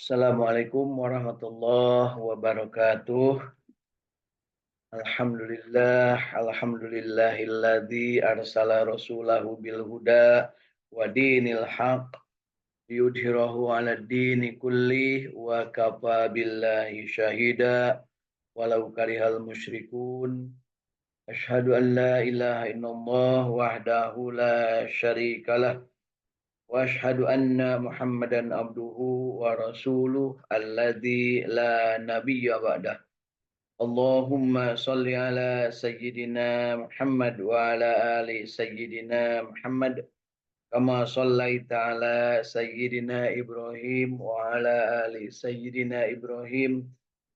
Assalamualaikum warahmatullahi wabarakatuh. Alhamdulillahilladzi arsala rasulahu bil huda wa dinil haq liyudhhirahu 'alad dini kullih wa kafa billahi syahida walau karihal musyrikun. Asyhadu an la ilaha illallah wahdahu la syarikalah wa asyhadu anna Muhammadan abduhu wa rasuluh alladzi la nabiyya ba'dah. Allahumma salli ala sayyidina Muhammad wa ala ali sayyidina Muhammad kama sallaita ala sayyidina Ibrahim wa ala ali sayyidina Ibrahim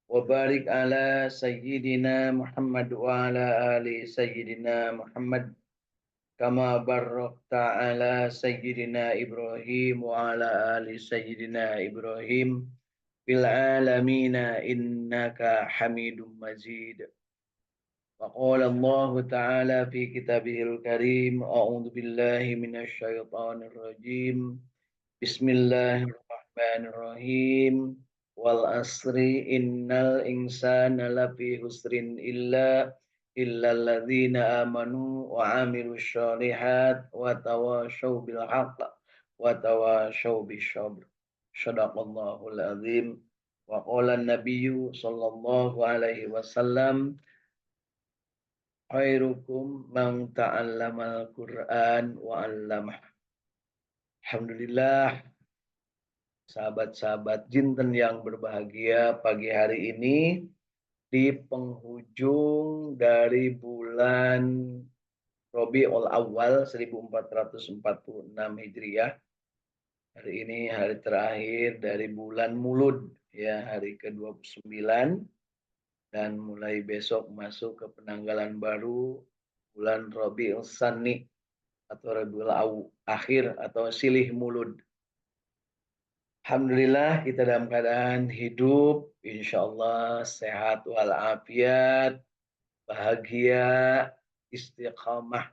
wa barik ala sayyidina Muhammad wa ala ali sayyidina Muhammad kama barakta ala sayyidina Ibrahim wa ala ali sayyidina Ibrahim fil alamina innaka Hamidum Majid. Wa qala Allah Ta'ala fi kitabihil karim a'udzu billahi minasy syaithanir rajim. Bismillahirrahmanirrahim. Wal asri innal insana lafi husrin illalladzina amanu wa amilus shalihat wa tawashaw bil haqq wa tawashaw bis sabr. Shadaqallahul azim. Wa qala an-nabiyyu sallallahu alaihi wasallam khairukum man ta'allamal Qur'an wa 'allamah. Alhamdulillah, sahabat-sahabat jinten yang berbahagia, pagi hari ini di penghujung dari bulan Rabiul Awal 1446 Hijriah. Hari ini hari terakhir dari bulan Mulud, ya, hari ke-29, dan mulai besok masuk ke penanggalan baru bulan Rabiul Tsani atau Rabiul Akhir atau Silih Mulud. Alhamdulillah kita dalam keadaan hidup, insya Allah sehat walafiat, bahagia, istiqamah,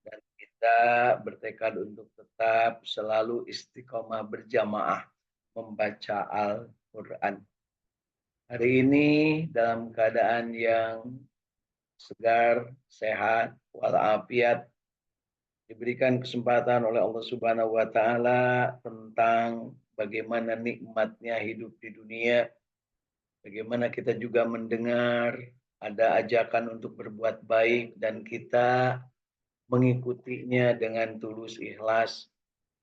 dan kita bertekad untuk tetap selalu istiqamah berjamaah membaca Al-Quran. Hari ini dalam keadaan yang segar, sehat, walafiat, diberikan kesempatan oleh Allah Subhanahu wa Ta'ala tentang bagaimana nikmatnya hidup di dunia, bagaimana kita juga mendengar ada ajakan untuk berbuat baik dan kita mengikutinya dengan tulus ikhlas,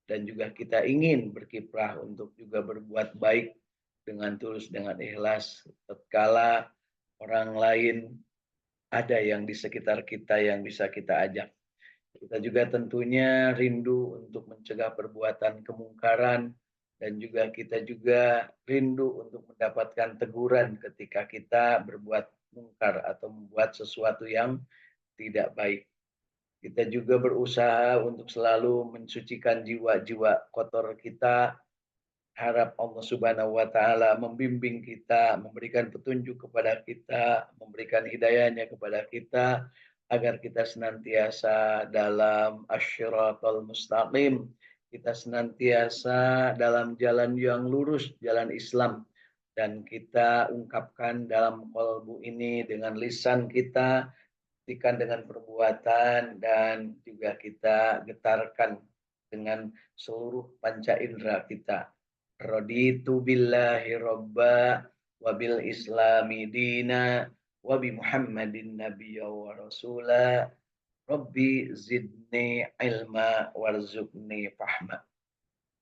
dan juga kita ingin berkiprah untuk juga berbuat baik dengan tulus, dengan ikhlas tatkala orang lain ada yang di sekitar kita yang bisa kita ajak. Kita juga tentunya rindu untuk mencegah perbuatan kemungkaran, dan juga kita juga rindu untuk mendapatkan teguran ketika kita berbuat mungkar atau membuat sesuatu yang tidak baik. Kita juga berusaha untuk selalu mensucikan jiwa-jiwa kotor kita. Harap Allah Subhanahu wa Ta'ala membimbing kita, memberikan petunjuk kepada kita, memberikan hidayahnya kepada kita, agar kita senantiasa dalam asyiratul mustaqim, kita senantiasa dalam jalan yang lurus, jalan Islam, dan kita ungkapkan dalam qalbu ini dengan lisan kita, buktikan dengan perbuatan, dan juga kita getarkan dengan seluruh panca indera kita. Raditu billahi robba wa bil islami dina wa bi Muhammadin nabiyya wa rasula rabbi zidni ilma warzuqni fahma.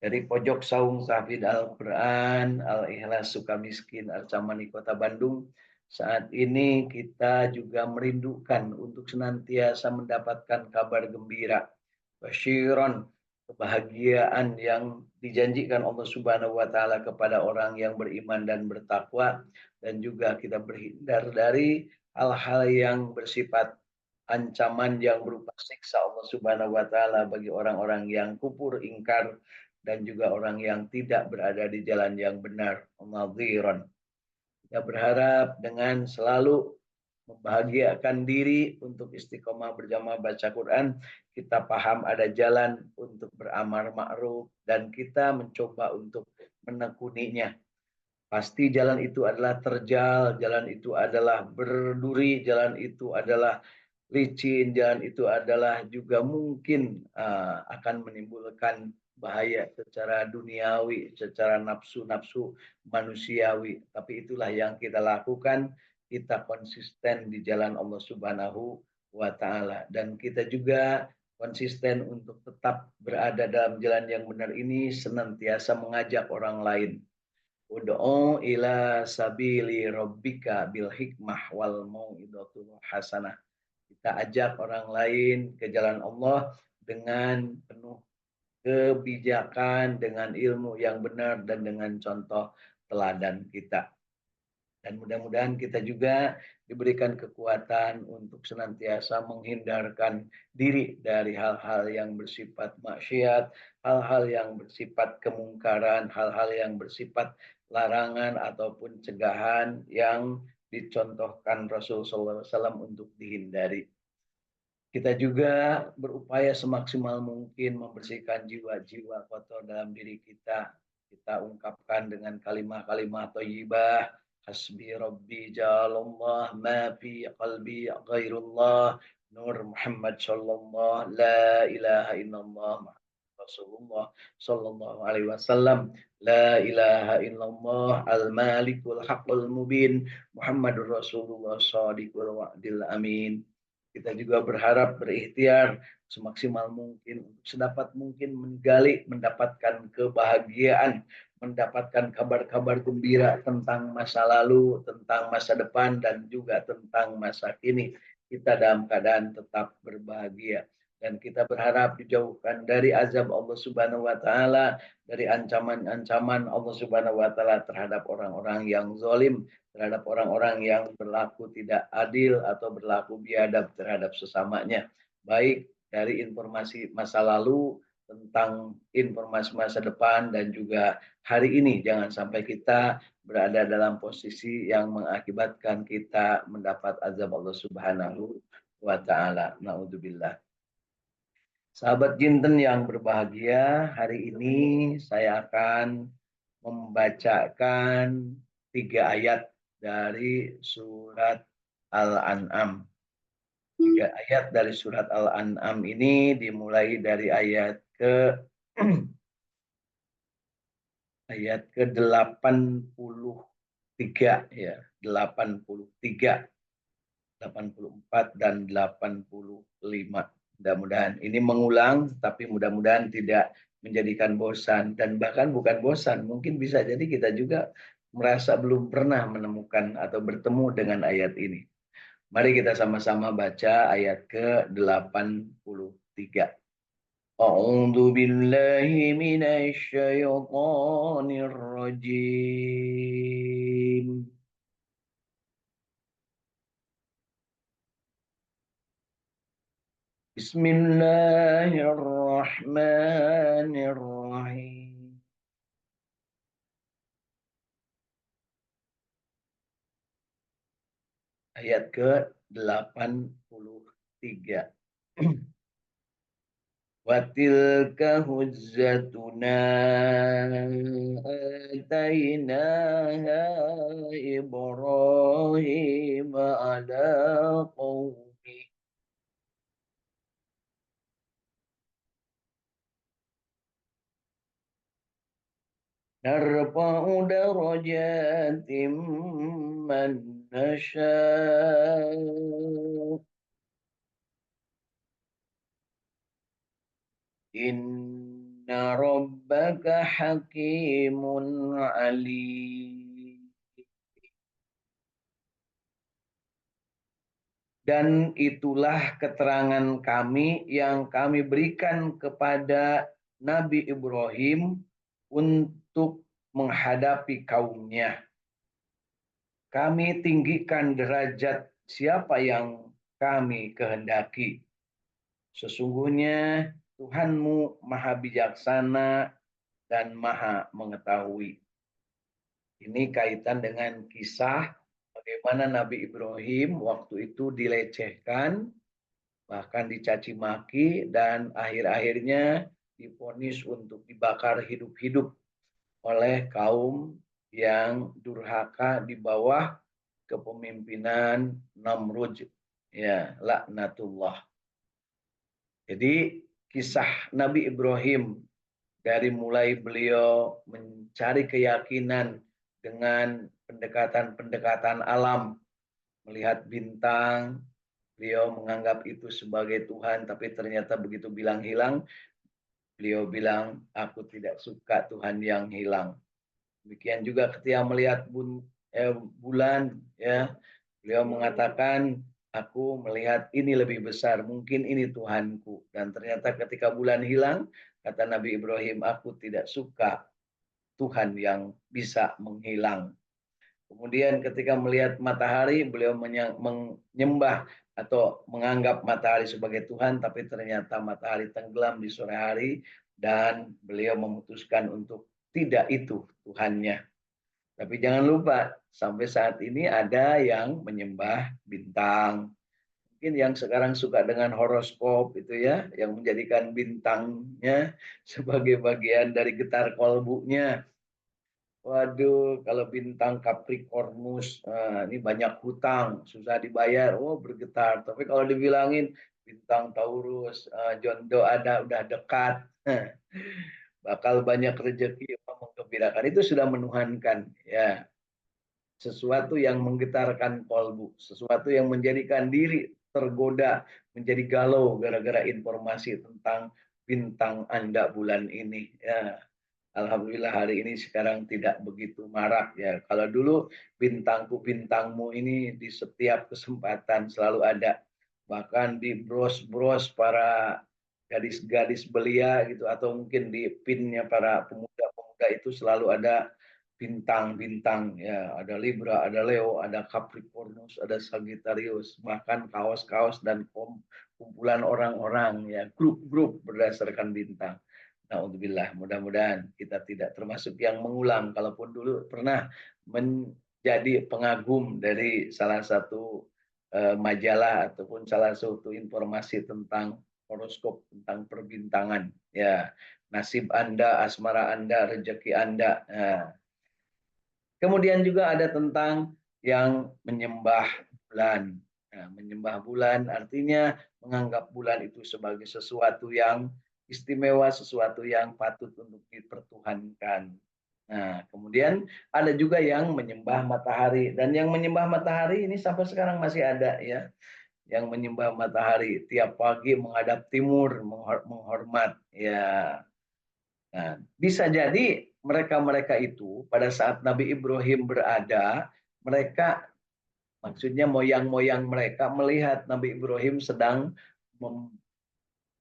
Dari pojok saung tahfidz Al-Quran Al-Ikhlas Sukamiskin Arcamani Kota Bandung, saat ini kita juga merindukan untuk senantiasa mendapatkan kabar gembira, basyiron, kebahagiaan yang dijanjikan Allah Subhanahu wa Ta'ala kepada orang yang beriman dan bertakwa, dan juga kita berhindar dari hal-hal yang bersifat ancaman yang berupa siksa Allah Subhanahu wa Ta'ala bagi orang-orang yang kufur, ingkar, dan juga orang yang tidak berada di jalan yang benar. Nadhiran. Kita berharap dengan selalu membahagiakan diri untuk istiqomah berjamaah baca Quran, kita paham ada jalan untuk beramar ma'ruf dan kita mencoba untuk menekuninya. Pasti jalan itu adalah terjal, jalan itu adalah berduri, jalan itu adalah licin, jalan itu adalah juga mungkin akan menimbulkan bahaya secara duniawi, secara nafsu-nafsu manusiawi. Tapi itulah yang kita lakukan, kita konsisten di jalan Allah Subhanahu wa taala, dan kita juga konsisten untuk tetap berada dalam jalan yang benar ini, senantiasa mengajak orang lain. Ud'u ila sabili rabbika bil hikmah wal mau'izatul hasanah. Kita ajak orang lain ke jalan Allah dengan penuh kebijakan, dengan ilmu yang benar, dan dengan contoh teladan kita. Dan mudah-mudahan kita juga diberikan kekuatan untuk senantiasa menghindarkan diri dari hal-hal yang bersifat maksiat, hal-hal yang bersifat kemungkaran, hal-hal yang bersifat larangan ataupun cegahan yang dicontohkan Rasulullah SAW untuk dihindari. Kita juga berupaya semaksimal mungkin membersihkan jiwa-jiwa kotor dalam diri kita. Kita ungkapkan dengan kalimah-kalimah thayyibah, hasbi rabbi jalallah ma fi qalbi ghairullah, nur Muhammad sallallahu la ilaha illallah Rasulullah sallallahu alaihi wasallam, la ilaha illallah al malikul haqqul mubin, Muhammadur Rasulullah shadiqul wa'dil amin. Kita juga berharap berikhtiar semaksimal mungkin, sedapat mungkin menggali, mendapatkan kebahagiaan, mendapatkan kabar-kabar gembira tentang masa lalu, tentang masa depan, dan juga tentang masa kini. Kita dalam keadaan tetap berbahagia. Dan kita berharap dijauhkan dari azab Allah Subhanahu wa taala, dari ancaman-ancaman Allah Subhanahu wa taala terhadap orang-orang yang zalim, terhadap orang-orang yang berlaku tidak adil atau berlaku biadab terhadap sesamanya, baik dari informasi masa lalu tentang informasi masa depan, dan juga hari ini jangan sampai kita berada dalam posisi yang mengakibatkan kita mendapat azab Allah Subhanahu wa taala. Naudzubillah. Sahabat Jinten yang berbahagia, hari ini saya akan membacakan 3 ayat dari surat Al-An'am. 3 ayat dari surat Al-An'am ini dimulai dari ayat ke ayat ke-83 ya, 83, 84 dan 85. Mudah-mudahan ini mengulang, tapi mudah-mudahan tidak menjadikan bosan, dan bahkan bukan bosan, mungkin bisa jadi kita juga merasa belum pernah menemukan atau bertemu dengan ayat ini. Mari kita sama-sama baca ayat ke-83. A'udzu billahi minasy syaithanir rajim. Bismillahirrahmanirrahim. Ayat ke-83. Watilka hujjatuna atainaha Ibrahim ala qaumi. Narfa'u darajatim man nasha'. Inna rabbaka hakimun alim. Dan itulah keterangan kami yang kami berikan kepada Nabi Ibrahim untuk menghadapi kaumnya. Kami tinggikan derajat siapa yang kami kehendaki. Sesungguhnya Tuhanmu maha bijaksana dan maha mengetahui. Ini kaitan dengan kisah bagaimana Nabi Ibrahim waktu itu dilecehkan, bahkan dicaci maki, dan akhir-akhirnya divonis untuk dibakar hidup-hidup oleh kaum yang durhaka di bawah kepemimpinan Namrud, ya, laknatullah. Jadi kisah Nabi Ibrahim dari mulai beliau mencari keyakinan dengan pendekatan-pendekatan alam, melihat bintang, beliau menganggap itu sebagai Tuhan, tapi ternyata begitu bilang hilang, beliau bilang, aku tidak suka Tuhan yang hilang. Demikian juga ketika melihat bulan, ya, beliau mengatakan, aku melihat ini lebih besar, mungkin ini Tuhanku. Dan ternyata ketika bulan hilang, kata Nabi Ibrahim, aku tidak suka Tuhan yang bisa menghilang. Kemudian ketika melihat matahari, beliau menyembah atau menganggap matahari sebagai Tuhan, tapi ternyata matahari tenggelam di sore hari, dan beliau memutuskan untuk tidak itu Tuhannya. Tapi jangan lupa, sampai saat ini ada yang menyembah bintang. Mungkin yang sekarang suka dengan horoskop itu ya, yang menjadikan bintangnya sebagai bagian dari getar kolbunya. Waduh, kalau bintang Capricornus, ini banyak hutang, susah dibayar, oh bergetar. Tapi kalau dibilangin bintang Taurus, jondo ada, udah dekat, bakal banyak rezeki, menggembirakan. Itu sudah menuhankan, ya, sesuatu yang menggetarkan kolbu, sesuatu yang menjadikan diri tergoda, menjadi galau gara-gara informasi tentang bintang Anda bulan ini. Ya, Alhamdulillah hari ini sekarang tidak begitu marak ya. Kalau dulu bintangku bintangmu ini di setiap kesempatan selalu ada. Bahkan di bros-bros para gadis-gadis belia gitu, atau mungkin di pinnya para pemuda-pemuda itu selalu ada bintang-bintang ya, ada Libra, ada Leo, ada Capricornus, ada Sagittarius, bahkan kaos-kaos dan kumpulan orang-orang ya, grup-grup berdasarkan bintang. Naudzubillah, mudah-mudahan kita tidak termasuk yang mengulang. Kalaupun dulu pernah menjadi pengagum dari salah satu majalah ataupun salah satu informasi tentang horoskop, tentang perbintangan, ya, nasib Anda, asmara Anda, rezeki Anda. Nah, kemudian juga ada tentang yang menyembah bulan. Nah, menyembah bulan artinya menganggap bulan itu sebagai sesuatu yang istimewa, sesuatu yang patut untuk dipertuhankan. Nah, kemudian ada juga yang menyembah matahari, dan yang menyembah matahari ini sampai sekarang masih ada ya, yang menyembah matahari tiap pagi menghadap timur, menghormat ya. Nah, bisa jadi mereka-mereka itu pada saat Nabi Ibrahim berada, mereka, maksudnya moyang-moyang mereka, melihat Nabi Ibrahim sedang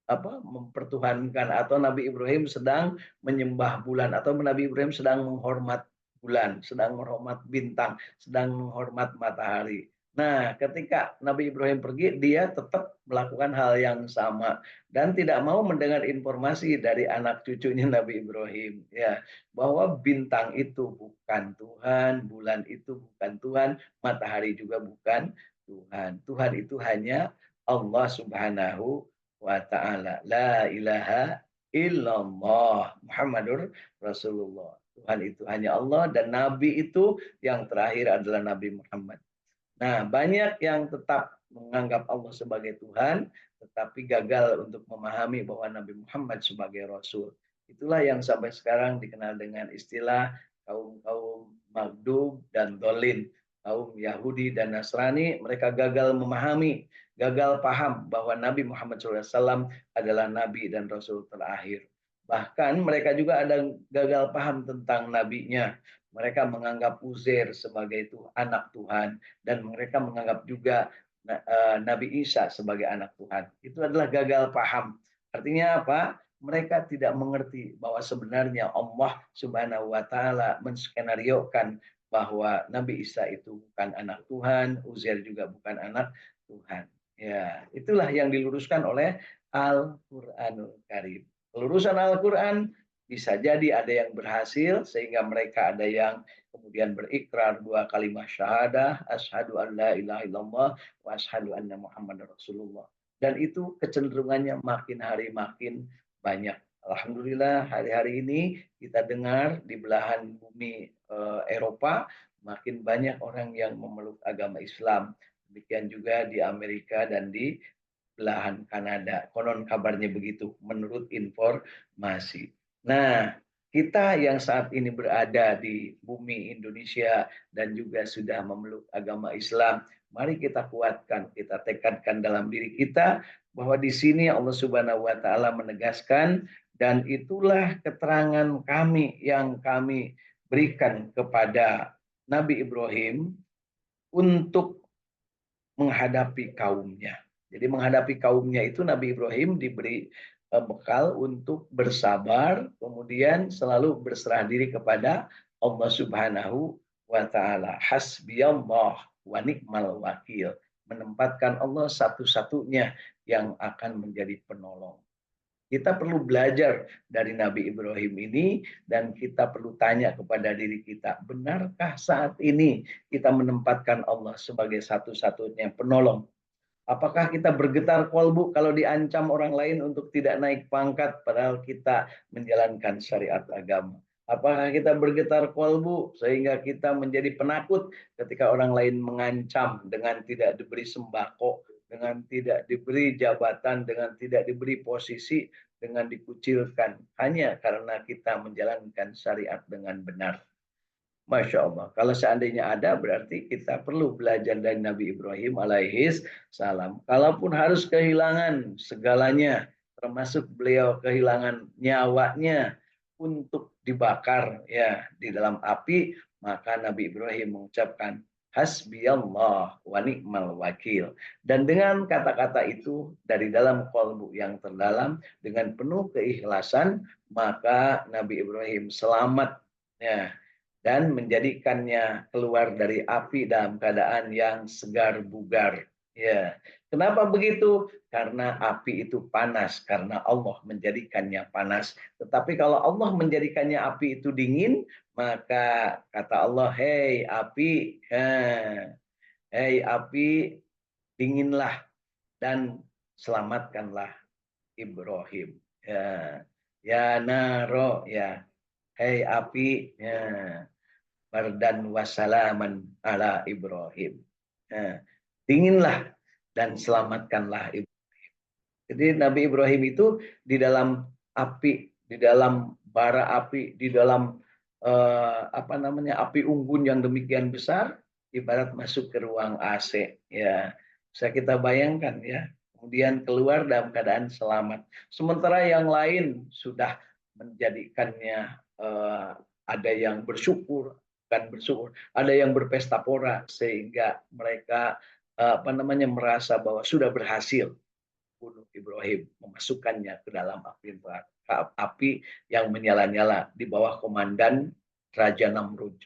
mempertuhankan, atau Nabi Ibrahim sedang menyembah bulan, atau Nabi Ibrahim sedang menghormat bulan, sedang menghormat bintang, sedang menghormat matahari. Nah, ketika Nabi Ibrahim pergi, dia tetap melakukan hal yang sama dan tidak mau mendengar informasi dari anak cucunya Nabi Ibrahim, ya, bahwa bintang itu bukan Tuhan, bulan itu bukan Tuhan, matahari juga bukan Tuhan. Tuhan itu hanya Allah Subhanahu wa ta'ala. La ilaha illallah Muhammadur Rasulullah. Tuhan itu hanya Allah, dan Nabi itu yang terakhir adalah Nabi Muhammad. Nah, banyak yang tetap menganggap Allah sebagai Tuhan, tetapi gagal untuk memahami bahwa Nabi Muhammad sebagai Rasul. Itulah yang sampai sekarang dikenal dengan istilah kaum-kaum Maghdub dan Dolin. Kaum Yahudi dan Nasrani, mereka gagal memahami, gagal paham bahwa Nabi Muhammad SAW adalah Nabi dan Rasul terakhir. Bahkan mereka juga ada gagal paham tentang nabinya. Mereka menganggap Uzair sebagai anak Tuhan, dan mereka menganggap juga Nabi Isa sebagai anak Tuhan. Itu adalah gagal paham. Artinya apa? Mereka tidak mengerti bahwa sebenarnya Allah Subhanahu wa taala menskenariokan bahwa Nabi Isa itu bukan anak Tuhan, Uzair juga bukan anak Tuhan. Ya, itulah yang diluruskan oleh Al-Qur'anul Karim. Pelurusan Al-Qur'an bisa jadi ada yang berhasil sehingga mereka ada yang kemudian berikrar dua kalimat syahadah, asyhadu an la ilaha illallah wa asyhadu anna Muhammadar Rasulullah. Dan itu kecenderungannya makin hari makin banyak. Alhamdulillah hari-hari ini kita dengar di belahan bumi Eropa makin banyak orang yang memeluk agama Islam. Demikian juga di Amerika dan di belahan Kanada. Konon kabarnya begitu menurut informasi. Nah, kita yang saat ini berada di bumi Indonesia dan juga sudah memeluk agama Islam, mari kita kuatkan, kita tekadkan dalam diri kita bahwa di sini Allah Subhanahu wa taala menegaskan dan itulah keterangan kami yang kami berikan kepada Nabi Ibrahim untuk menghadapi kaumnya. Jadi menghadapi kaumnya itu Nabi Ibrahim diberi bekal untuk bersabar, kemudian selalu berserah diri kepada Allah Subhanahu wa taala. Hasbiyallah wa ni'mal wakil. Menempatkan Allah satu-satunya yang akan menjadi penolong. Kita perlu belajar dari Nabi Ibrahim ini dan kita perlu tanya kepada diri kita, benarkah saat ini kita menempatkan Allah sebagai satu-satunya penolong? Apakah kita bergetar kolbu kalau diancam orang lain untuk tidak naik pangkat padahal kita menjalankan syariat agama? Apakah kita bergetar kolbu sehingga kita menjadi penakut ketika orang lain mengancam dengan tidak diberi sembako, dengan tidak diberi jabatan, dengan tidak diberi posisi, dengan dikucilkan hanya karena kita menjalankan syariat dengan benar? Masya Allah. Kalau seandainya ada, berarti kita perlu belajar dari Nabi Ibrahim alaihis salam. Kalaupun harus kehilangan segalanya, termasuk beliau kehilangan nyawanya untuk dibakar ya di dalam api, maka Nabi Ibrahim mengucapkan hasbiyallah wa ni'mal wakil. Dan dengan kata-kata itu dari dalam qalbu yang terdalam dengan penuh keikhlasan, maka Nabi Ibrahim selamat ya dan menjadikannya keluar dari api dalam keadaan yang segar bugar. Ya, kenapa begitu? Karena api itu panas, karena Allah menjadikannya panas. Tetapi kalau Allah menjadikannya api itu dingin, maka kata Allah, hei api, hei api, dinginlah dan selamatkanlah Ibrahim. Ya, ya naro, ya, hei api, ya bardan wasalaman ala Ibrahim. Nah, dinginlah dan selamatkanlah Ibrahim. Jadi Nabi Ibrahim itu di dalam api, di dalam bara api, di dalam apa namanya api unggun yang demikian besar, ibarat masuk ke ruang AC. Ya, bisa kita bayangkan ya. Kemudian keluar dalam keadaan selamat. Sementara yang lain sudah menjadikannya ada yang bersyukur, kan bersyukur, ada yang berpesta pora sehingga mereka apa namanya merasa bahwa sudah berhasil bunuh Ibrahim, memasukkannya ke dalam api yang menyala-nyala di bawah komandan Raja Namrud.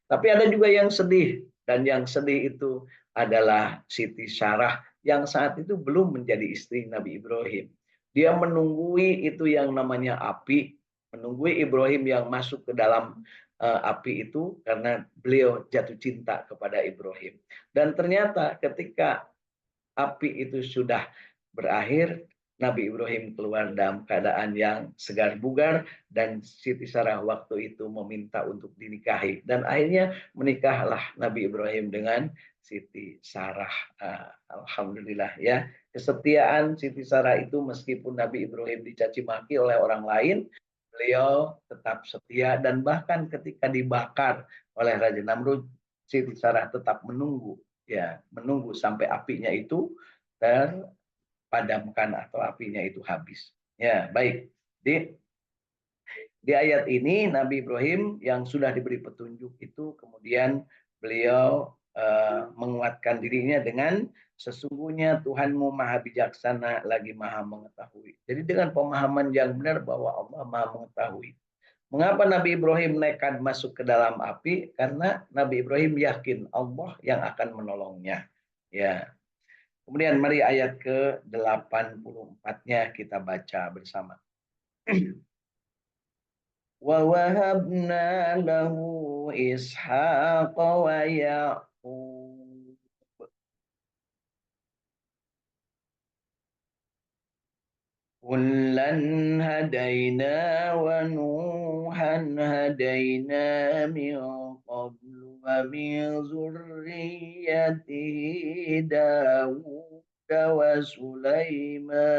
Tapi ada juga yang sedih, dan yang sedih itu adalah Siti Sarah yang saat itu belum menjadi istri Nabi Ibrahim. Dia menunggui itu yang namanya api, menunggui Ibrahim yang masuk ke dalam api itu karena beliau jatuh cinta kepada Ibrahim. Dan ternyata ketika api itu sudah berakhir, Nabi Ibrahim keluar dalam keadaan yang segar bugar dan Siti Sarah waktu itu meminta untuk dinikahi dan akhirnya menikahlah Nabi Ibrahim dengan Siti Sarah. Alhamdulillah ya, kesetiaan Siti Sarah itu meskipun Nabi Ibrahim dicaci maki oleh orang lain, beliau tetap setia dan bahkan ketika dibakar oleh Raja Namrud, Siti Sarah tetap menunggu ya, menunggu sampai apinya itu terpadamkan atau apinya itu habis. Ya, baik. Di ayat ini Nabi Ibrahim yang sudah diberi petunjuk itu kemudian beliau menguatkan dirinya dengan sesungguhnya Tuhanmu maha bijaksana lagi maha mengetahui. Jadi dengan pemahaman yang benar bahwa Allah maha mengetahui. Mengapa Nabi Ibrahim nekat masuk ke dalam api? Karena Nabi Ibrahim yakin Allah yang akan menolongnya. Ya. Kemudian mari ayat ke-84-nya kita baca bersama. Wa wahabna lahu ishaqa wa ya'qub. كلا هدينا ونوحا هدينا من قبل ومن ذريته داود وسليمان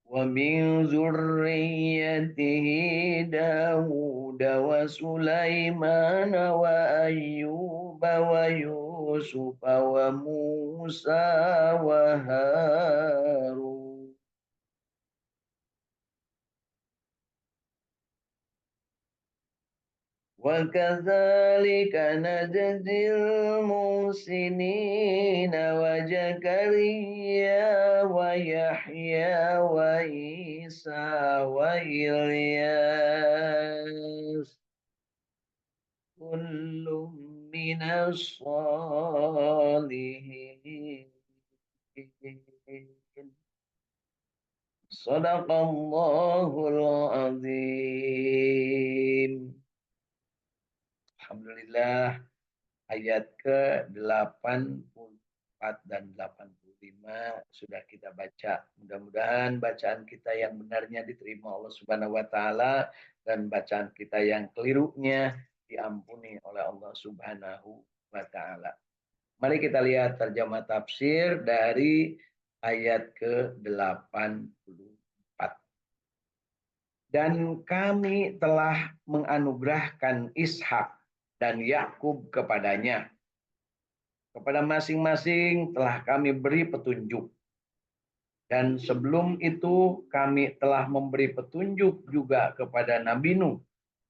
ومن ذريته داود وسليمان وأيوب ويوسف وموسى وهارون وكذلك نجزي المحسنين وزكريا ويحيى وعيسى وإلياس كل من الصالحين صدق الله العظيم. Alhamdulillah, ayat ke-84 dan 85 sudah kita baca. Mudah-mudahan bacaan kita yang benarnya diterima Allah Subhanahu wa taala dan bacaan kita yang kelirunya diampuni oleh Allah Subhanahu wa taala. Mari kita lihat terjemah tafsir dari ayat ke-84. Dan kami telah menganugerahkan Ishak dan Yakub kepadanya. Kepada masing-masing telah kami beri petunjuk. Dan sebelum itu kami telah memberi petunjuk juga kepada Nabi Nuh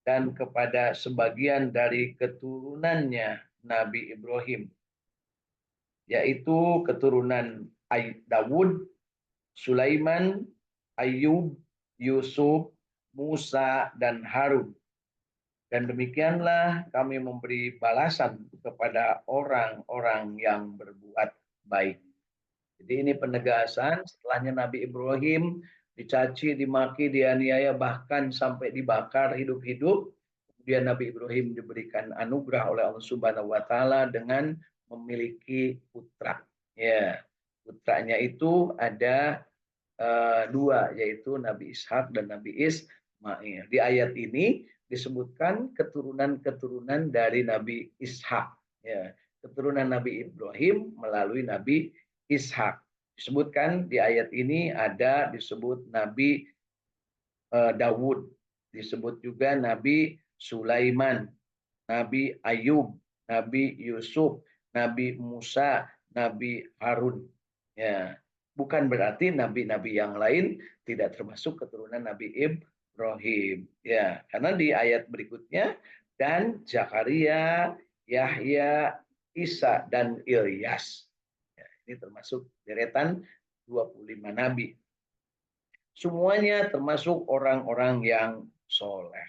dan kepada sebagian dari keturunannya Nabi Ibrahim, yaitu keturunan Dawud, Sulaiman, Ayub, Yusuf, Musa, dan Harun. Dan demikianlah kami memberi balasan kepada orang-orang yang berbuat baik. Jadi ini penegasan setelahnya Nabi Ibrahim dicaci, dimaki, dianiaya, bahkan sampai dibakar hidup-hidup. Kemudian Nabi Ibrahim diberikan anugerah oleh Allah Subhanahu wa taala dengan memiliki putra. Ya, putranya itu ada dua, yaitu Nabi Ishak dan Nabi Ismail. Di ayat ini disebutkan keturunan-keturunan dari Nabi Ishak. Ya, keturunan Nabi Ibrahim melalui Nabi Ishak. Disebutkan di ayat ini ada disebut Nabi Dawud, disebut juga Nabi Sulaiman, Nabi Ayub, Nabi Yusuf, Nabi Musa, Nabi Harun. Ya, bukan berarti nabi-nabi yang lain tidak termasuk keturunan Nabi Ibrahim. Ya, karena di ayat berikutnya dan Zakaria, Yahya, Isa dan Ilyas. Ya, ini termasuk deretan 25 nabi. Semuanya termasuk orang-orang yang soleh.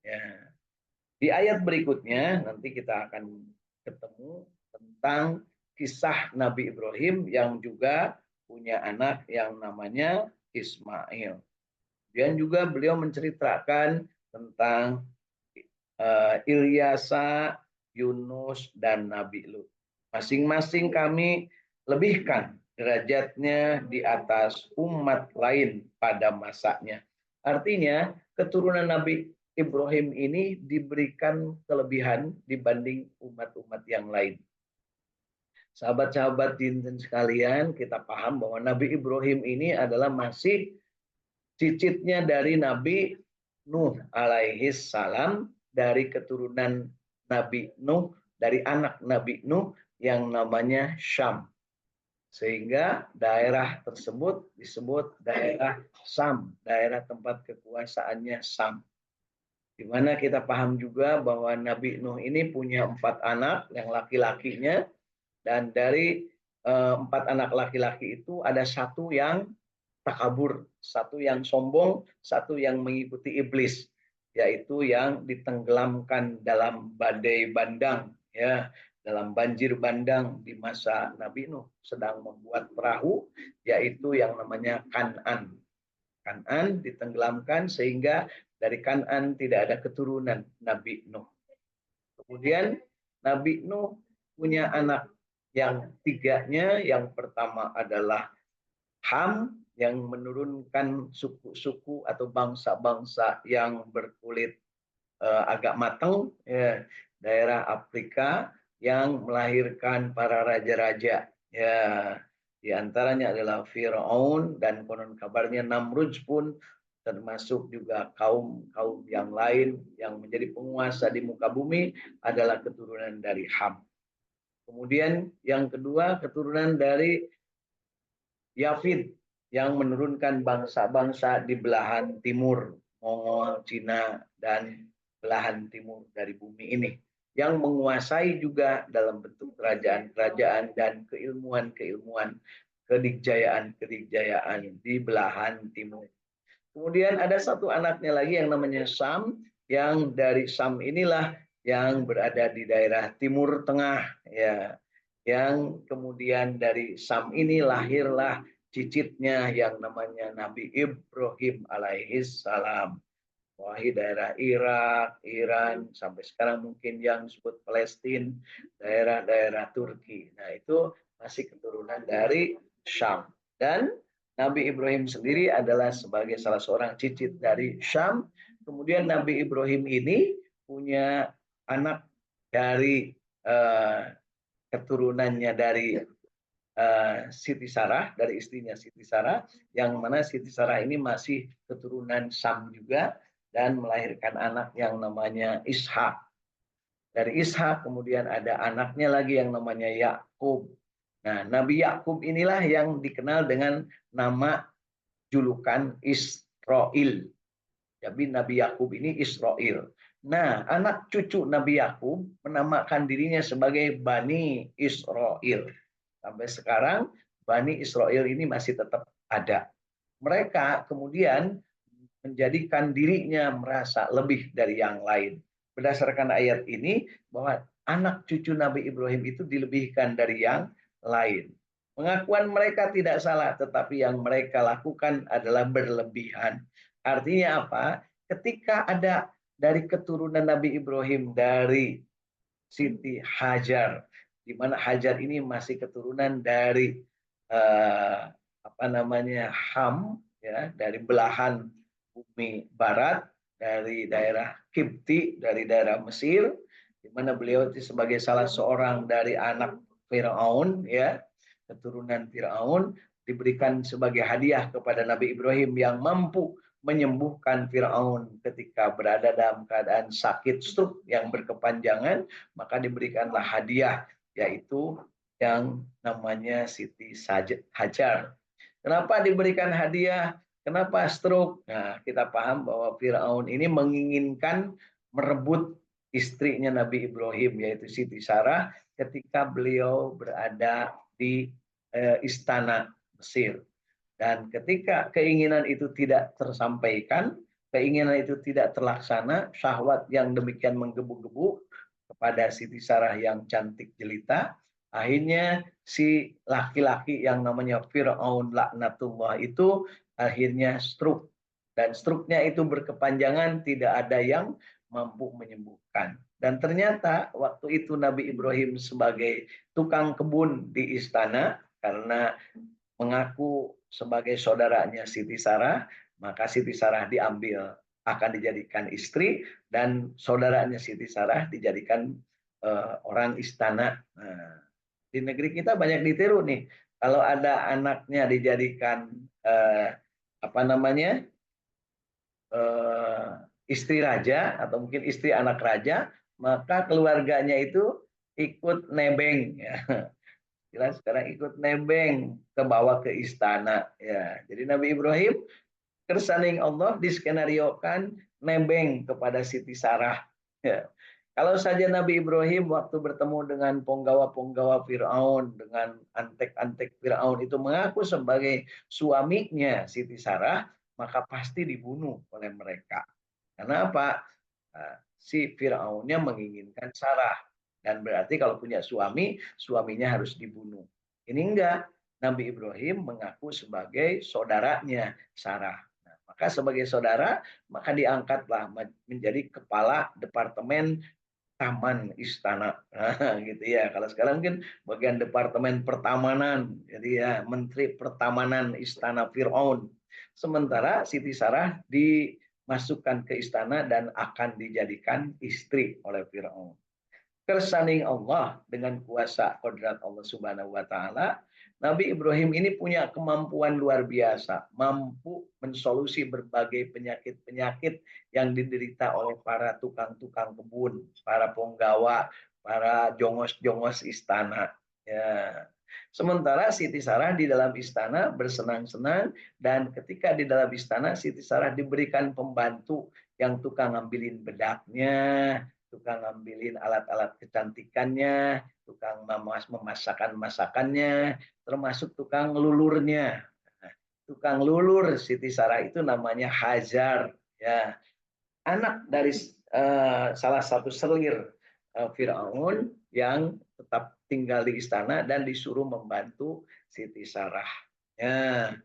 Ya. Di ayat berikutnya nanti kita akan ketemu tentang kisah Nabi Ibrahim yang juga punya anak yang namanya Ismail. Dan juga beliau menceritakan tentang Ilyasa, Yunus, dan Nabi Lut. Masing-masing kami lebihkan derajatnya di atas umat lain pada masanya. Artinya keturunan Nabi Ibrahim ini diberikan kelebihan dibanding umat-umat yang lain. Sahabat-sahabat dinten sekalian, kita paham bahwa Nabi Ibrahim ini adalah masih cicitnya dari Nabi Nuh alaihi salam, dari keturunan Nabi Nuh, dari anak Nabi Nuh yang namanya Syam. Sehingga daerah tersebut disebut daerah Sam, daerah tempat kekuasaannya Sam. Di mana kita paham juga bahwa Nabi Nuh ini punya 4 anak yang laki-lakinya, dan dari 4 anak laki-laki itu ada satu yang takabur, satu yang sombong, satu yang mengikuti iblis, yaitu yang ditenggelamkan dalam badai bandang, ya, dalam banjir bandang di masa Nabi Nuh sedang membuat perahu, yaitu yang namanya Kan'an. Kan'an ditenggelamkan sehingga dari Kan'an tidak ada keturunan Nabi Nuh. Kemudian Nabi Nuh punya anak Yang tiganya, yang pertama adalah Ham, yang menurunkan suku-suku atau bangsa-bangsa yang berkulit agak matang, ya, daerah Afrika yang melahirkan para raja-raja. Ya, di antaranya adalah Firaun, dan konon kabarnya Namrud pun termasuk juga kaum-kaum yang lain yang menjadi penguasa di muka bumi adalah keturunan dari Ham. Kemudian yang kedua, keturunan dari Yafid, yang menurunkan bangsa-bangsa di belahan timur, Mongol, Cina, dan belahan timur dari bumi ini, yang menguasai juga dalam bentuk kerajaan-kerajaan dan keilmuan-keilmuan, kedikjayaan-kedikjayaan di belahan timur. Kemudian ada satu anaknya lagi yang namanya Sam, yang dari Sam inilah yang berada di daerah Timur Tengah, ya, yang kemudian dari Sam ini lahirlah cicitnya yang namanya Nabi Ibrahim alaihis salam. Wahai daerah Irak, Iran, sampai sekarang mungkin yang disebut Palestina, daerah-daerah Turki. Nah, itu masih keturunan dari Syam. Dan Nabi Ibrahim sendiri adalah sebagai salah seorang cicit dari Syam. Kemudian Nabi Ibrahim ini punya anak dari keturunannya dari Siti Sarah, dari istrinya Siti Sarah, yang mana Siti Sarah ini masih keturunan Sam juga, dan melahirkan anak yang namanya Ishak. Dari Ishak kemudian ada anaknya lagi yang namanya Yakub. Nah, Nabi Yakub inilah yang dikenal dengan nama julukan Israel. Jadi Nabi Yakub ini Israel. Nah, anak cucu Nabi Yakub menamakan dirinya sebagai Bani Israel. Sampai sekarang Bani Israel ini masih tetap ada. Mereka kemudian menjadikan dirinya merasa lebih dari yang lain. Berdasarkan ayat ini, bahwa anak cucu Nabi Ibrahim itu dilebihkan dari yang lain. Pengakuan mereka tidak salah, tetapi yang mereka lakukan adalah berlebihan. Artinya apa? Ketika ada dari keturunan Nabi Ibrahim, dari Siti Hajar, di mana Hajar ini masih keturunan dari apa namanya Ham, ya, dari belahan bumi barat, dari daerah Kipti, dari daerah Mesir, di mana beliau itu sebagai salah seorang dari anak Firaun, ya, keturunan Firaun, diberikan sebagai hadiah kepada Nabi Ibrahim yang mampu menyembuhkan Firaun ketika berada dalam keadaan sakit stroke yang berkepanjangan, maka diberikanlah hadiah, yaitu yang namanya Siti Hajar. Kenapa diberikan hadiah? Kenapa stroke? Nah, kita paham bahwa Firaun ini menginginkan merebut istrinya Nabi Ibrahim, yaitu Siti Sarah, ketika beliau berada di istana Mesir. Dan ketika keinginan itu tidak tersampaikan, keinginan itu tidak terlaksana, syahwat yang demikian menggebu-gebu kepada Siti Sarah yang cantik jelita, akhirnya si laki-laki yang namanya Fir'aun laknatullah itu akhirnya stroke. Dan stroke-nya itu berkepanjangan, tidak ada yang mampu menyembuhkan. Dan ternyata waktu itu Nabi Ibrahim sebagai tukang kebun di istana, karena mengaku sebagai saudaranya Siti Sarah, maka Siti Sarah diambil akan dijadikan istri, dan saudaranya Siti Sarah dijadikan orang istana. Nah, di negeri kita banyak ditiru nih. Kalau ada anaknya dijadikan apa namanya istri raja atau mungkin istri anak raja, maka keluarganya itu ikut nebeng. Ya. Jelas sekarang ikut nebeng ke bawah ke istana, ya. Jadi Nabi Ibrahim kersaning Allah diskenariokan nebeng kepada Siti Sarah, ya. Kalau saja Nabi Ibrahim waktu bertemu dengan penggawa-penggawa Firaun, dengan antek-antek Firaun itu mengaku sebagai suaminya Siti Sarah, maka pasti dibunuh oleh mereka. Karena apa? Si Firaunnya menginginkan Sarah, dan berarti kalau punya suami, suaminya harus dibunuh. Ini enggak. Nabi Ibrahim mengaku sebagai saudaranya Sarah. Nah, maka sebagai saudara, maka diangkatlah menjadi kepala departemen taman istana. Nah, gitu ya. Kalau sekarang mungkin bagian departemen pertamanan, jadi ya menteri pertamanan istana Firaun. Sementara Siti Sarah dimasukkan ke istana dan akan dijadikan istri oleh Firaun. Kersaning Allah dengan kuasa kodrat Allah Subhanahu wa taala, Nabi Ibrahim ini punya kemampuan luar biasa, mampu mensolusi berbagai penyakit-penyakit yang diderita oleh para tukang-tukang kebun, para penggawa, para jongos-jongos istana. Ya. Sementara Siti Sarah di dalam istana bersenang-senang, dan ketika di dalam istana Siti Sarah diberikan pembantu yang tukang ngambilin bedaknya, tukang ngambilin alat-alat kecantikannya, tukang memasakkan masakannya, termasuk tukang lulurnya. Nah, tukang lulur Siti Sarah itu namanya Hajar, ya, anak dari salah satu selir Firaun yang tetap tinggal di istana dan disuruh membantu Siti Sarah. Ya.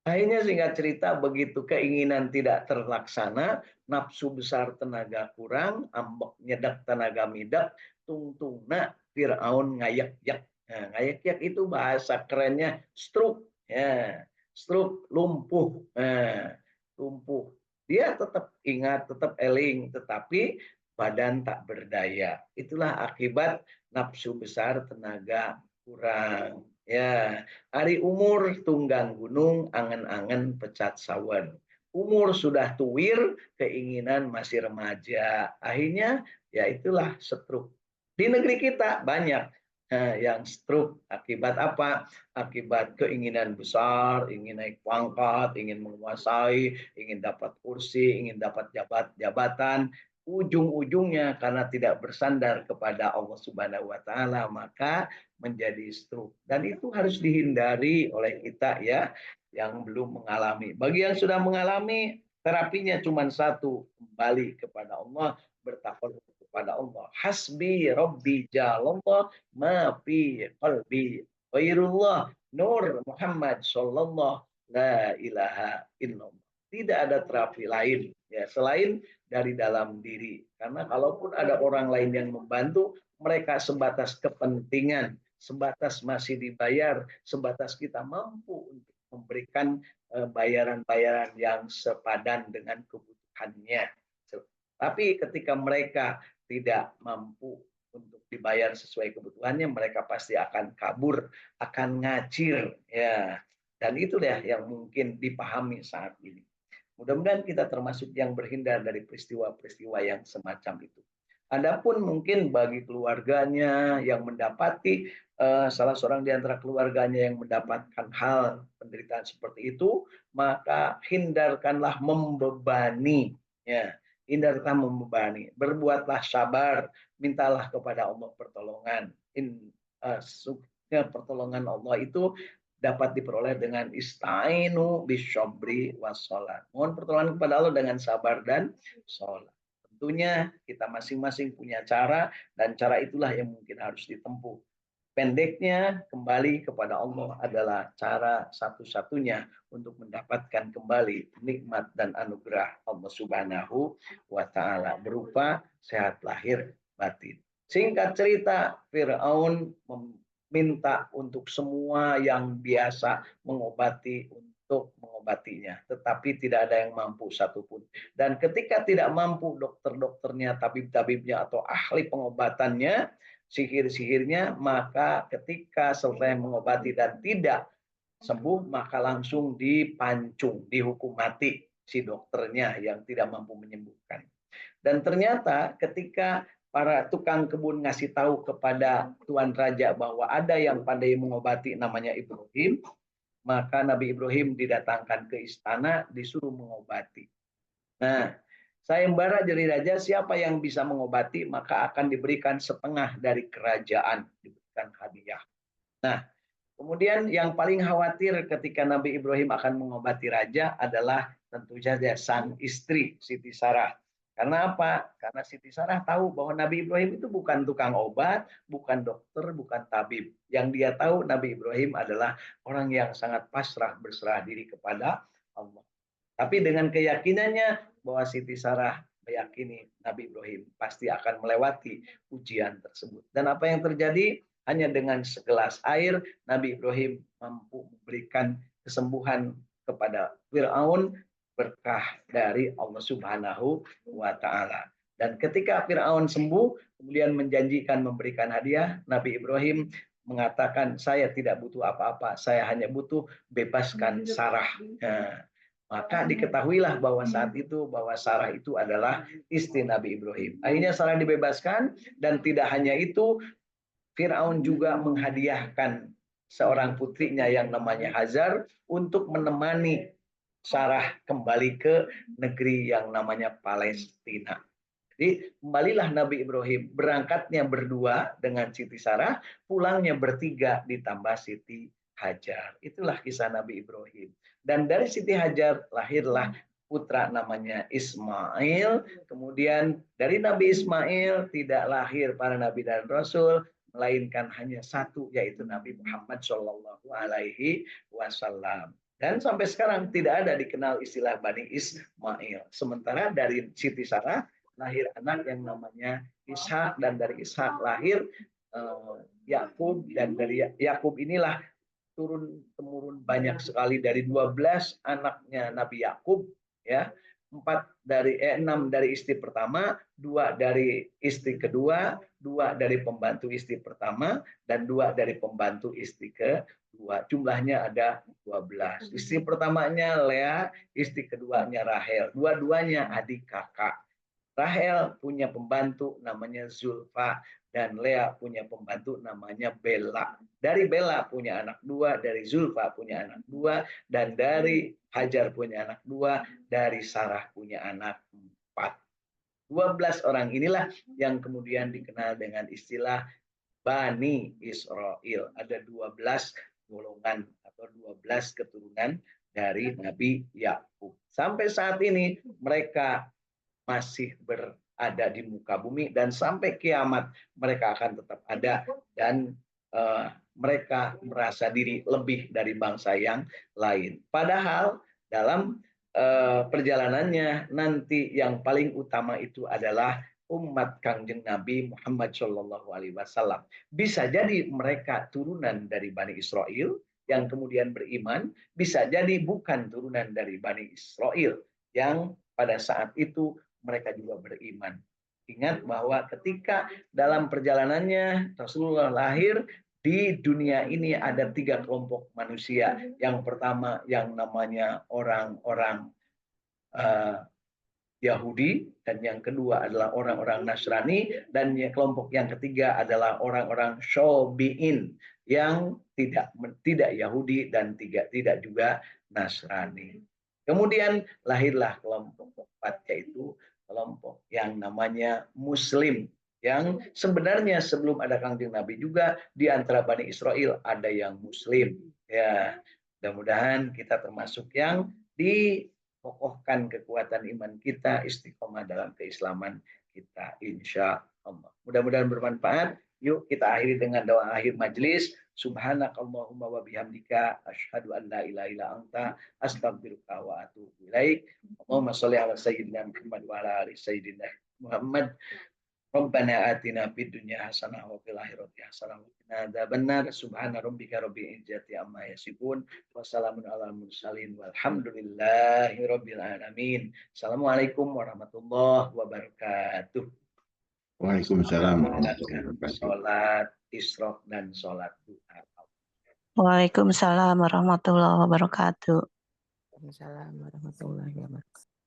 Akhirnya singkat cerita, begitu keinginan tidak terlaksana, nafsu besar tenaga kurang, ambek nyedak tenaga midak, tungtungna Fir'aun ngayak-yak. Nah, ngayak-yak itu bahasa kerennya stroke. Ya, stroke, lumpuh. Nah, lumpuh. Dia tetap ingat, tetap eling, tetapi badan tak berdaya. Itulah akibat nafsu besar tenaga kurang. Ya, hari umur tunggang gunung, angen-angen pecat sawan. Umur sudah tuwir, keinginan masih remaja. Akhirnya ya itulah stroke. Di negeri kita banyak yang stroke akibat apa? Akibat keinginan besar, ingin naik pangkat, ingin menguasai, ingin dapat kursi, ingin dapat jabatan. Ujung-ujungnya karena tidak bersandar kepada Allah Subhanahu wa taala, maka menjadi stroke. Dan itu harus dihindari oleh kita ya yang belum mengalami. Bagi yang sudah mengalami, terapinya cuma satu, kembali kepada Allah, bertakwa kepada Allah. Hasbi Rabbi jalallah ma fi qalbi ghairullah Nur Muhammad sallallahu la ilaha illallah. Tidak ada terapi lain ya selain dari dalam diri. Karena kalaupun ada orang lain yang membantu, mereka sebatas kepentingan, sebatas masih dibayar, sebatas kita mampu untuk memberikan bayaran-bayaran yang sepadan dengan kebutuhannya. Tapi ketika mereka tidak mampu untuk dibayar sesuai kebutuhannya, mereka pasti akan kabur, akan ngacir, ya. Dan itulah yang mungkin dipahami saat ini. Mudah-mudahan kita termasuk yang berhindar dari peristiwa-peristiwa yang semacam itu. Adapun mungkin bagi keluarganya yang mendapati salah seorang di antara keluarganya yang mendapatkan hal penderitaan seperti itu, maka hindarkanlah membebani, ya. Hindarkanlah membebani. Berbuatlah sabar, mintalah kepada Allah pertolongan. Pertolongan Allah itu dapat diperoleh dengan istainu bisyabri wassalat. Mohon pertolongan kepada Allah dengan sabar dan sholat. Tentunya kita masing-masing punya cara, dan cara itulah yang mungkin harus ditempuh. Pendeknya, kembali kepada Allah adalah cara satu-satunya untuk mendapatkan kembali nikmat dan anugerah Allah Subhanahu wa taala berupa sehat lahir batin. Singkat cerita, Firaun minta untuk semua yang biasa mengobati untuk mengobatinya, tetapi tidak ada yang mampu satupun. Dan ketika tidak mampu dokter-dokternya, tabib-tabibnya atau ahli pengobatannya, sihir-sihirnya, maka ketika selesai mengobati dan tidak sembuh, maka langsung dipancung, dihukum mati si dokternya yang tidak mampu menyembuhkan. Dan ternyata ketika para tukang kebun ngasih tahu kepada Tuan Raja bahwa ada yang pandai mengobati namanya Ibrahim, maka Nabi Ibrahim didatangkan ke istana, disuruh mengobati. Nah, sayembara jadi raja, siapa yang bisa mengobati maka akan diberikan setengah dari kerajaan, diberikan hadiah. Nah, kemudian yang paling khawatir ketika Nabi Ibrahim akan mengobati raja adalah tentu saja sang istri Siti Sarah. Karena apa? Karena Siti Sarah tahu bahwa Nabi Ibrahim itu bukan tukang obat, bukan dokter, bukan tabib. Yang dia tahu Nabi Ibrahim adalah orang yang sangat pasrah, berserah diri kepada Allah. Tapi dengan keyakinannya bahwa Siti Sarah meyakini Nabi Ibrahim pasti akan melewati ujian tersebut. Dan apa yang terjadi? Hanya dengan segelas air, Nabi Ibrahim mampu memberikan kesembuhan kepada Fir'aun berkah dari Allah Subhanahu wa Ta'ala. Dan ketika Fir'aun sembuh, kemudian menjanjikan memberikan hadiah, Nabi Ibrahim mengatakan, saya tidak butuh apa-apa, saya hanya butuh bebaskan Sarah. Nah, maka diketahuilah bahwa saat itu bahwa Sarah itu adalah istri Nabi Ibrahim. Akhirnya Sarah dibebaskan, dan tidak hanya itu, Fir'aun juga menghadiahkan seorang putrinya yang namanya Hajar untuk menemani Sarah kembali ke negeri yang namanya Palestina. Jadi kembalilah Nabi Ibrahim, berangkatnya berdua dengan Siti Sarah, pulangnya bertiga ditambah Siti Hajar. Itulah kisah Nabi Ibrahim. Dan dari Siti Hajar lahirlah putra namanya Ismail. Kemudian dari Nabi Ismail tidak lahir para nabi dan rasul, melainkan hanya satu, yaitu Nabi Muhammad Shallallahu Alaihi Wasallam. Dan sampai sekarang tidak ada dikenal istilah Bani Ismail. Sementara dari Siti Sarah lahir anak yang namanya Ishak, dan dari Ishak lahir Yakub, dan dari Yakub inilah turun temurun banyak sekali dari 12 anaknya Nabi Yakub, ya. 6 dari istri pertama, 2 dari istri kedua, 2 dari pembantu istri pertama, dan 2 dari pembantu istri kedua. Jumlahnya ada 12. Istri pertamanya Lea, istri keduanya Rahel. Dua-duanya adik kakak. Rahel punya pembantu namanya Zulfa, dan Lea punya pembantu namanya Bella. Dari Bella punya anak 2, dari Zulfa punya anak 2, dan dari Hajar punya anak 2, dari Sarah punya anak 4. 12 orang inilah yang kemudian dikenal dengan istilah Bani Israel. Ada 12 golongan atau 12 keturunan dari Nabi Yakub. Sampai saat ini mereka masih berada di muka bumi, dan sampai kiamat mereka akan tetap ada, dan mereka merasa diri lebih dari bangsa yang lain. Padahal dalam perjalanannya nanti yang paling utama itu adalah umat Kangjeng Nabi Muhammad Shallallahu Alaihi Wasallam. Bisa jadi mereka turunan dari Bani Israel yang kemudian beriman, bisa jadi bukan turunan dari Bani Israel yang pada saat itu mereka juga beriman. Ingat bahwa ketika dalam perjalanannya Rasulullah lahir, di dunia ini ada 3 kelompok manusia. Yang pertama yang namanya orang-orang Yahudi, dan yang kedua adalah orang-orang Nasrani, dan kelompok yang ketiga adalah orang-orang Syabi'in yang tidak Yahudi dan tidak juga Nasrani. Kemudian lahirlah kelompok keempat, yaitu kelompok yang namanya Muslim, yang sebenarnya sebelum ada Kangjeng Nabi juga di antara Bani Israel ada yang Muslim. Ya, mudah-mudahan kita termasuk yang dikokohkan kekuatan iman kita, istiqomah dalam keislaman kita, insya Allah. Mudah-mudahan bermanfaat. Yuk kita akhiri dengan doa akhir majelis. Subhanakallahumma wa bihamdika asyhadu an la ilaha illa anta astaghfiruka wa atubu ilaik. Allahumma shalli ala sayyidina Muhammad wa ala ali sayyidina Muhammad. Rabbana atina fid dunya hasanah wa fil akhirati hasanah wa qina adzabannar. Subhana rabbika rabbil izzati amma yasifun wa salamun alal mursalin walhamdulillahi rabbil alamin. Assalamualaikum warahmatullahi wabarakatuh. Waalaikumsalam. Sholat isyraq dan sholat duha. Waalaikumsalam warahmatullahi wabarakatuh. Waalaikumsalam warahmatullahi wabarakatuh.